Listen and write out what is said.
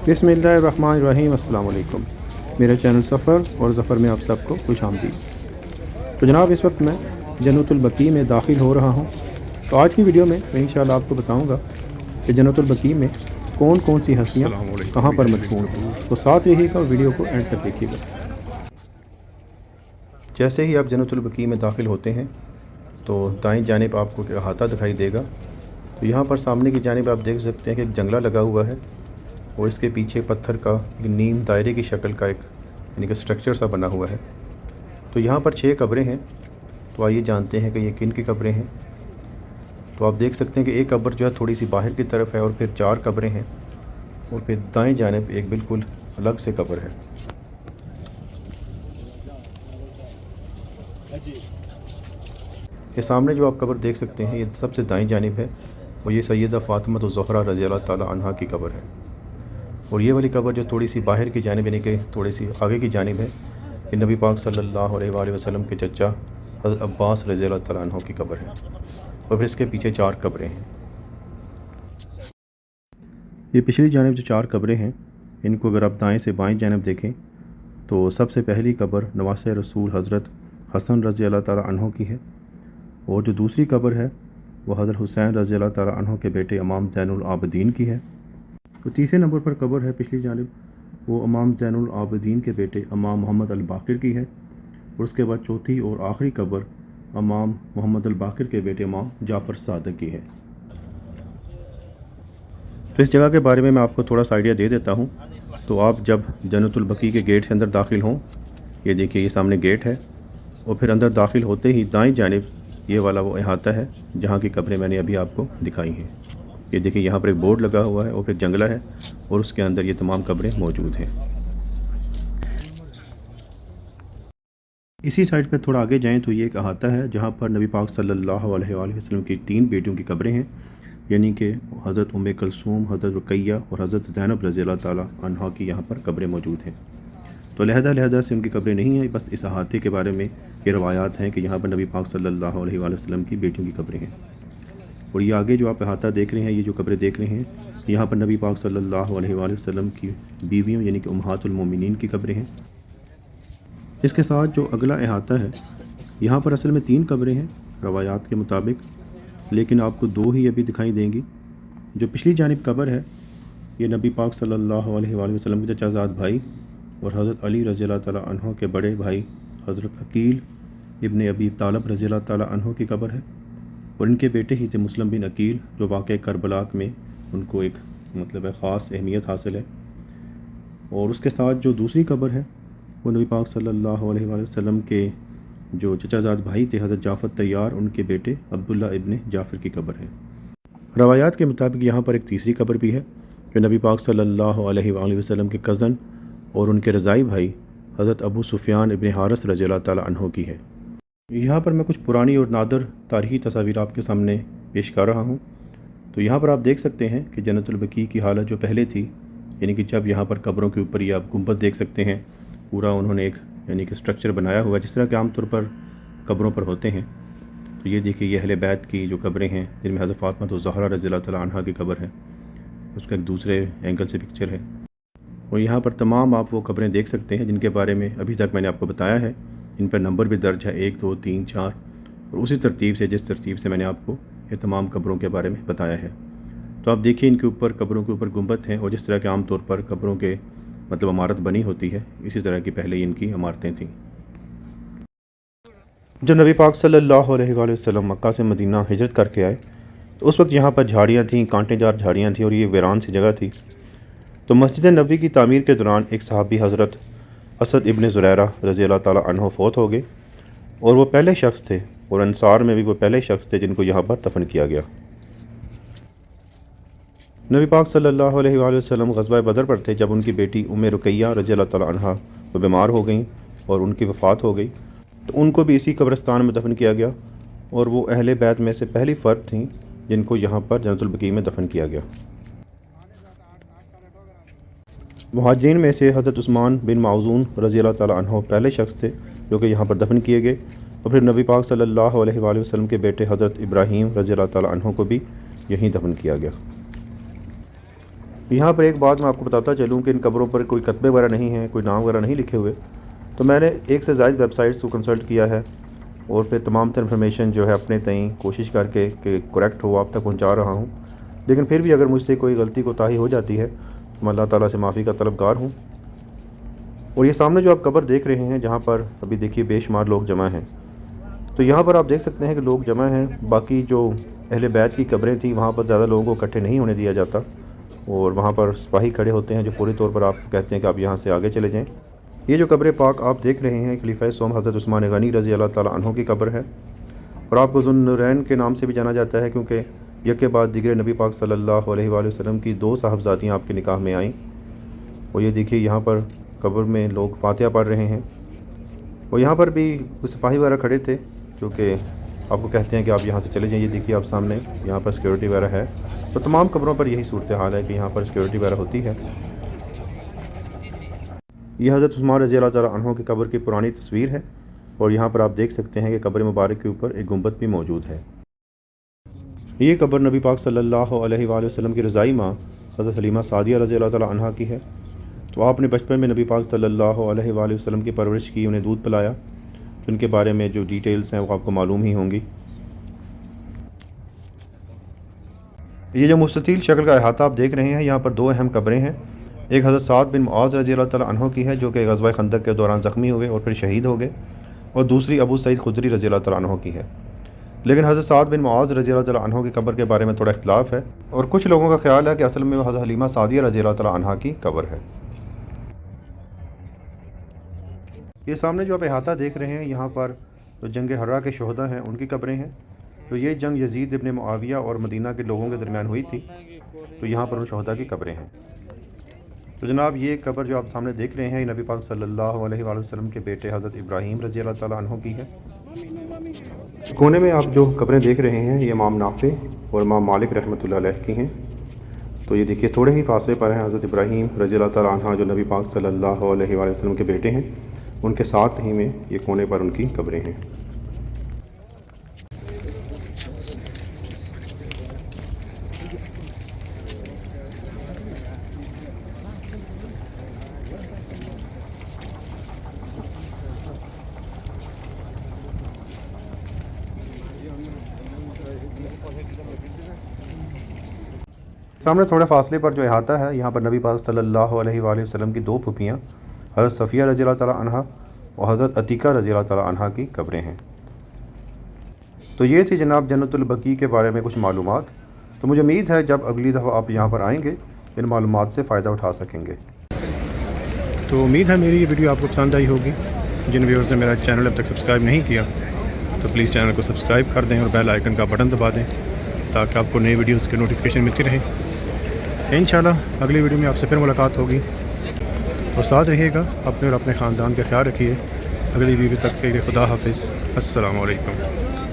बिस्मिल्लाहिर्रहमानिर्रहीम। अस्सलाम वालेकुम। मेरा चैनल सफ़र और ज़फ़र में आप सबको खुश आमदीद। तो जनाब, इस वक्त मैं जन्नतुल बकी में दाखिल हो रहा हूँ। तो आज की वीडियो में मैं इंशाअल्लाह आपको बताऊँगा कि जन्नतुल बकी में कौन कौन सी हस्तियाँ कहाँ पर मदफून हैं। तो साथ रहिएगा और वीडियो को एंड तक देखिएगा। जैसे ही आप जन्नतुल बकी में दाखिल होते हैं तो दाईं जानिब आपको एक अहाता दिखाई देगा। तो यहाँ पर सामने की जानिब आप देख सकते हैं कि एक जंगला लगा हुआ है और इसके पीछे पत्थर का एक नीम दायरे की शक्ल का एक यानी कि स्ट्रक्चर सा बना हुआ है। तो यहाँ पर 6 कब्रें हैं। तो आइए जानते हैं कि ये किन की कब्रें हैं। तो आप देख सकते हैं कि एक कब्र जो है थोड़ी सी बाहर की तरफ है और फिर 4 कब्रें हैं और फिर दाएं जानिब एक बिल्कुल अलग से कब्र है। ये सामने जो आप कब्र देख सकते हैं ये सबसे दाईं जानिब है और ये सैयदा फ़ातिमा ज़हरा रज़ी अल्लाह ताला अन्हा की कब्र है। और ये वाली कब्र जो थोड़ी सी बाहर की जानिब यानी कि थोड़ी सी आगे की जानिब है, ये नबी पाक सल्लल्लाहु अलैहि वसल्लम के चचा हज़रत अब्बास रज़ी अल्लाह ताला अन्हु की कब्र है। और फिर इसके पीछे 4 कब्रें हैं। ये पिछली जानिब जो 4 कब्रें हैं, इनको अगर आप दाएं से बाएं जानिब देखें तो सबसे पहली कब्र नवासे रसूल हज़रत हसन रज़ी अल्लाह ताला अन्हु की है। और जो दूसरी कब्र है वो हज़रत हुसैन रज़ी अल्लाह ताला अन्हु के बेटे इमाम ज़ैनुल आबिदीन की है। तो तीसरे नंबर पर कब्र है पिछली जानिब, वो इमाम ज़ैनुल आबिदीन के बेटे इमाम मोहम्मद अल बाक़िर की है। और उसके बाद चौथी और आखिरी कब्र इमाम मोहम्मद अल बाक़िर के बेटे इमाम जाफ़र सादिक की है। तो इस जगह के बारे में मैं आपको थोड़ा सा आइडिया दे देता हूँ। तो आप जब जन्नतुल बकी के गेट से अंदर दाखिल हों, ये देखिए ये सामने गेट है और फिर अंदर दाखिल होते ही दाईं जानिब ये वाला वो अहाता है जहाँ की कब्रें मैंने अभी आपको दिखाई हैं। ये देखिए यहाँ पर एक बोर्ड लगा हुआ है और फिर जंगला है और उसके अंदर ये तमाम कब्रें मौजूद हैं। इसी साइड पर थोड़ा आगे जाएं तो ये एक अहाता है जहाँ पर नबी पाक सल्लल्लाहु अलैहि वसल्लम की 3 बेटियों की कब्रें हैं, यानी कि हज़रत उम्मे कलसूम, हज़रत रुकैया और हज़रत ज़ैनब रज़ी अल्लाह ताला अन्हा की यहाँ पर कब्रें मौजूद हैं। तो लहदा से उनकी कब्रें नहीं हैं, बस इस अहाते के बारे में ये रवायात हैं कि यहाँ पर नबी पाक सल्लल्लाहु अलैहि वसल्लम की बेटियों की कब्रें हैं। और ये आगे जो आप अहाता देख रहे हैं, ये जो कब्रें देख रहे हैं, यहाँ पर नबी पाक सल्लल्लाहु अलैहि वसल्लम की बीवियों यानी कि उम्महातुल मोमिनीन की कब्रें हैं। इसके साथ जो अगला अहाता है, यहाँ पर असल में 3 कब्रें हैं रवायात के मुताबिक, लेकिन आपको 2 ही अभी दिखाई देंगी। जो पिछली जानिब कब्र है ये नबी पाक सल्लल्लाहु अलैहि वसल्लम के चचाज़ाद भाई और हज़रत अली रज़ी अल्लाह ताला अन्हु के बड़े भाई हज़रत अकील इब्न अबी तालिब रज़ी अल्लाह ताला अन्हु की कब्र है। और इनके बेटे ही थे मुस्लिम बिन अकील, जो वाक़या करबला में उनको एक ख़ास अहमियत हासिल है। और उसके साथ जो दूसरी कब्र है वो नबी पाक सल्लल्लाहु अलैहि वसल्लम के जो चचाज़ाद भाई थे हज़रत जाफ़र तैयार, उनके बेटे अब्दुल्ला इब्न जाफ़र की कब्र है। रवायात के मुताबिक यहाँ पर एक तीसरी कब्र भी है जो नबी पाक सल्लल्लाहु अलैहि वसल्लम के कज़न और उनके रज़ाई भाई हज़रत अबू सुफ़ियान इब्न हारिस रज़ी अल्लाह ताला अन्हु की है। यहाँ पर मैं कुछ पुरानी और नादर तारीख़ी तस्वीर आपके सामने पेश कर रहा हूँ। तो यहाँ पर आप देख सकते हैं कि जन्नतुल बकी की हालत जो पहले थी, यानी कि जब यहाँ पर कब्रों के ऊपर ये आप गुंबद देख सकते हैं, पूरा उन्होंने एक यानी कि स्ट्रक्चर बनाया हुआ है जिस तरह के आमतौर पर कब्रों पर होते हैं। तो ये देखिए ये अहले बैत की जो कब्रें हैं, जिनमें हज़रत फ़ातिमा ज़हरा रज़ी अल्लाह ताला अन्हा की कब्र है, उसका एक दूसरे एंगल से पिक्चर है। और यहाँ पर तमाम आप वो कब्रें देख सकते हैं जिनके बारे में अभी तक मैंने आपको बताया है। इन पर नंबर भी दर्ज है 1, 2, 3, 4 और उसी तरतीब से जिस तरतीब से मैंने आपको ये तमाम कब्रों के बारे में बताया है। तो आप देखिए इनके ऊपर कब्रों के ऊपर गुंबद हैं और जिस तरह के आम तौर पर कब्रों के इमारत बनी होती है, इसी तरह की पहले इनकी इमारतें थीं। जब नबी पाक सल्लल्लाहु अलैहि वसल्लम मक्का से मदीना हिजरत करके आए तो उस वक्त यहाँ पर झाड़ियाँ थीं, कांटेदार झाड़ियाँ थीं और ये वीरान सी जगह थी। तो मस्जिद नबवी की तामीर के दौरान एक सहाबी हज़रत असद इब्न ज़ुरैरा रज़ी अल्लाह ताला अन्हु फ़ौत हो गए और वो पहले शख्स थे और अंसार में भी वो पहले शख्स थे जिनको यहाँ पर दफन किया गया। नबी पाक सल्लल्लाहु अलैहि वसल्लम ग़ज़वा बदर पर थे जब उनकी बेटी उम्मे रुकैया रज़ी अल्लाह ताला अन्हा वो बीमार हो गई और उनकी वफ़ात हो गई। तो उनको भी इसी कब्रिस्तान में दफन किया गया और वो अहले बैत में से पहली फ़र्द थी जिनको यहाँ पर जन्नतुल बकी में दफन किया गया। मुहाजिरीन में से हज़रत उस्मान बिन मौज़ून रज़ी अल्लाह ताला अन्हु पहले शख्स थे जो कि यहाँ पर दफन किए गए और फिर नबी पाक सल्लल्लाहु अलैहि वसल्लम के बेटे हज़रत इब्राहीम रज़ी अल्लाह ताला अन्हु को भी यहीं दफन किया गया। यहाँ पर एक बात मैं आपको बताता चलूँ कि इन कब्रों पर कोई कतबे वगैरह नहीं हैं, कोई नाम वगैरह नहीं लिखे हुए। तो मैंने एक से ज़ायद वेबसाइट्स को कंसल्ट किया है और फिर तमाम तर इन्फॉर्मेशन जो है अपने तई कोशिश करके कि करेक्ट हो आप तक पहुँचा रहा हूँ। लेकिन फिर भी अगर मुझसे कोई गलती कोताही हो जाती है तो मैं अल्लाह ताला से माफ़ी का तलबगार हूँ। और ये सामने जो आप कब्र देख रहे हैं, जहाँ पर अभी देखिए बेशुमार लोग जमा हैं, तो यहाँ पर आप देख सकते हैं कि लोग जमा हैं। बाकी जो अहले बैत की कब्रें थी वहाँ पर ज़्यादा लोगों को इकट्ठे नहीं होने दिया जाता और वहाँ पर सिपाही खड़े होते हैं जो फ़ौरी तौर पर आप कहते हैं कि आप यहाँ से आगे चले जाएँ। ये जो कब्र पाक आप देख रहे हैं खलीफा सोम हज़रत उस्मान गनी रज़ी अल्लाह ताला अन्हु की कब्र है और आपको ज़ुन्नुरैन के नाम से भी जाना जाता है, क्योंकि एक के बाद दिगर नबी पाक सल्लल्लाहु अलैहि वसल्लम की 2 साहबजादियाँ आपके निकाह में आईं। और ये देखिए यहाँ पर कब्र में लोग फातिहा पढ़ रहे हैं और यहाँ पर भी कुछ सिपाही वगैरह खड़े थे जो कि आपको कहते हैं कि आप यहाँ से चले जाइए। देखिए आप सामने यहाँ पर सिक्योरिटी वगैरह है। तो तमाम कब्रों पर यही सूरत हाल है कि यहाँ पर सिक्योरिटी वगैरह होती है। ये हज़रत उस्मान रज़ी अल्लाह ताला अन्हु की कब्र की पुरानी तस्वीर है और यहाँ पर आप देख सकते हैं कि कब्र मुबारक के ऊपर एक गुंबद भी मौजूद है। ये कब्र नबी पाक सल्लल्लाहु अलैहि वसल्लम की रज़ाई माँ हज़रत हलीमा सादिया रज़ी अल्लाह ताला अन्हा की है। तो आपने बचपन में नबी पाक सल्लल्लाहु अलैहि वसल्लम की परवरिश की, उन्हें दूध पिलाया, तो उनके बारे में जो डिटेल्स हैं वो आपको मालूम ही होंगी। ये जो मुस्ततील शक्ल का अहाता आप देख रहे हैं, यहाँ पर 2 अहम कब्रें हैं। एक हज़रत साद बिन मुआज़ रज़ी अल्लाह ताला अन्हु की है जो कि ग़ज़वा खंदक के दौरान ज़ख्मी हुए और फिर शहीद हो गए, और दूसरी अबू सईद खुदरी रज़ी अल्लाह ताला अन्हु की है। लेकिन हज़रत साद बिन मुआज़ रज़ी अल्लाह ताला अन्हु की कब्र के बारे में थोड़ा इख्तिलाफ़ है और कुछ लोगों का ख्याल है कि असल में वो हज़रत हलीमा सादिया रज़ी अल्लाह ताला अन्हा की कब्र है। ये सामने जो आप अहाता देख रहे हैं, यहाँ पर जो जंग हर्रा के शहदा हैं उनकी कब्रें हैं। तो ये जंग यजीद इब्न मुआविया और मदीना के लोगों के दरमियान हुई थी, तो यहाँ पर उन शहदा की कब्रें हैं। तो जनाब ये कब्र जो आप सामने देख रहे हैं ये नबी पाक सल्लल्लाहु अलैहि वसल्लम के बेटे हज़रत इब्राहीम रज़ी अल्लाह ताला अन्हु की है। कोने में आप जो कब्रें देख रहे हैं ये इमाम नाफ़े और इमाम मालिक रहमतुल्लाह अलैह की हैं। तो ये देखिए थोड़े ही फासले पर हैं हज़रत इब्राहीम रज़ी अल्लाह ताला अन्हा जो नबी पाक सल्लल्लाहु अलैहि वसल्लम के बेटे हैं, उनके साथ ही में ये कोने पर उनकी कब्रें हैं। सामने थोड़े फासले पर जो अहाता है, यहाँ पर नबी पाक सल्लल्लाहु अलैहि वसल्लम की 2 फूफियाँ हज़रत सफ़िया रज़ी अल्लाह ताला अन्हा और हज़रत अतीका रज़ी अल्लाह ताला अन्हा की कब्रें हैं। तो ये थी जनाब जन्नतुल बकी के बारे में कुछ मालूमात। तो मुझे उम्मीद है जब अगली दफ़ा आप यहाँ पर आएँगे इन मालूमात से फ़ायदा उठा सकेंगे। तो उम्मीद है मेरी ये वीडियो आपको पसंद आई होगी। जिन व्यूअर्स ने मेरा चैनल अब तक सब्सक्राइब नहीं किया तो प्लीज़ चैनल को सब्सक्राइब कर दें और बेल आइकन का बटन दबा दें ताकि आपको नई वीडियोज़ की नोटिफिकेशन मिलती रहे। इंशाल्लाह अगली वीडियो में आपसे फिर मुलाकात होगी। और साथ रहिएगा, अपने और अपने ख़ानदान का ख्याल रखिए। अगली वीडियो तक के लिए खुदा हाफिज़। अस्सलामु अलैकुम।